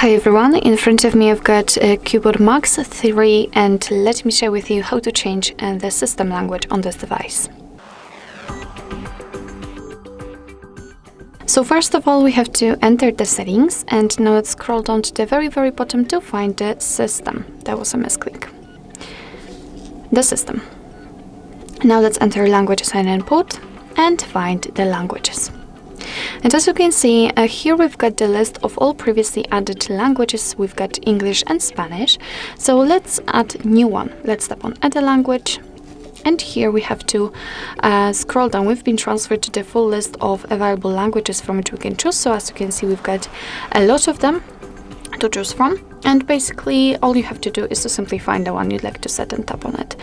Hi everyone, in front of me I've got CUBOT MAX 3 and let me share with you how to change the system language on this device. So first of all we have to enter the settings, and now let's scroll down to the very bottom to find the system. That was a misclick. The system. Now let's enter languages and input and find the languages. And as you can see, here we've got the list of all previously added languages. We've got English and Spanish. So let's add new one. Let's tap on Add a Language. And here we have to scroll down. We've been transferred to the full list of available languages from which we can choose. So as you can see, we've got a lot of them to choose from. And basically all you have to do is to simply find the one you'd like to set and tap on it.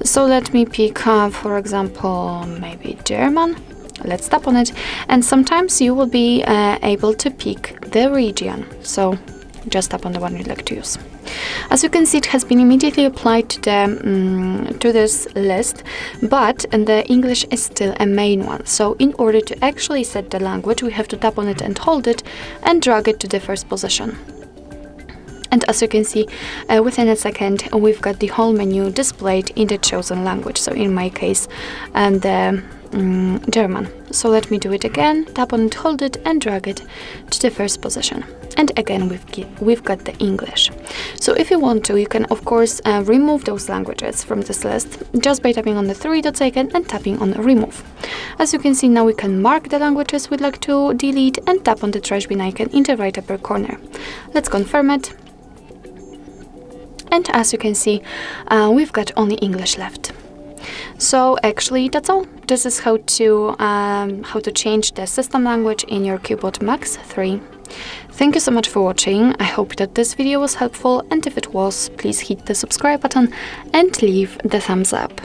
So let me pick, for example, maybe German. Let's tap on it, and sometimes you will be able to pick the region, so just tap on the one you'd like to use. As you can see, it has been immediately applied to the to this list, but the English is still a main one. So in order to actually set the language, we have to tap on it and hold it and drag it to the first position. And as you can see, within a second, we've got the whole menu displayed in the chosen language. So in my case, the German. So let me do it again. Tap on it, hold it, and drag it to the first position. And again, we've got the English. So if you want to, you can of course remove those languages from this list just by tapping on the three dots icon and tapping on remove. As you can see, now we can mark the languages we'd like to delete and tap on the trash bin icon in the right upper corner. Let's confirm it. And as you can see, we've got only English left. So actually that's all. This is how to change the system language in your CUBOT MAX 3. Thank you so much for watching. I hope that this video was helpful, and if it was, please hit the subscribe button and leave the thumbs up.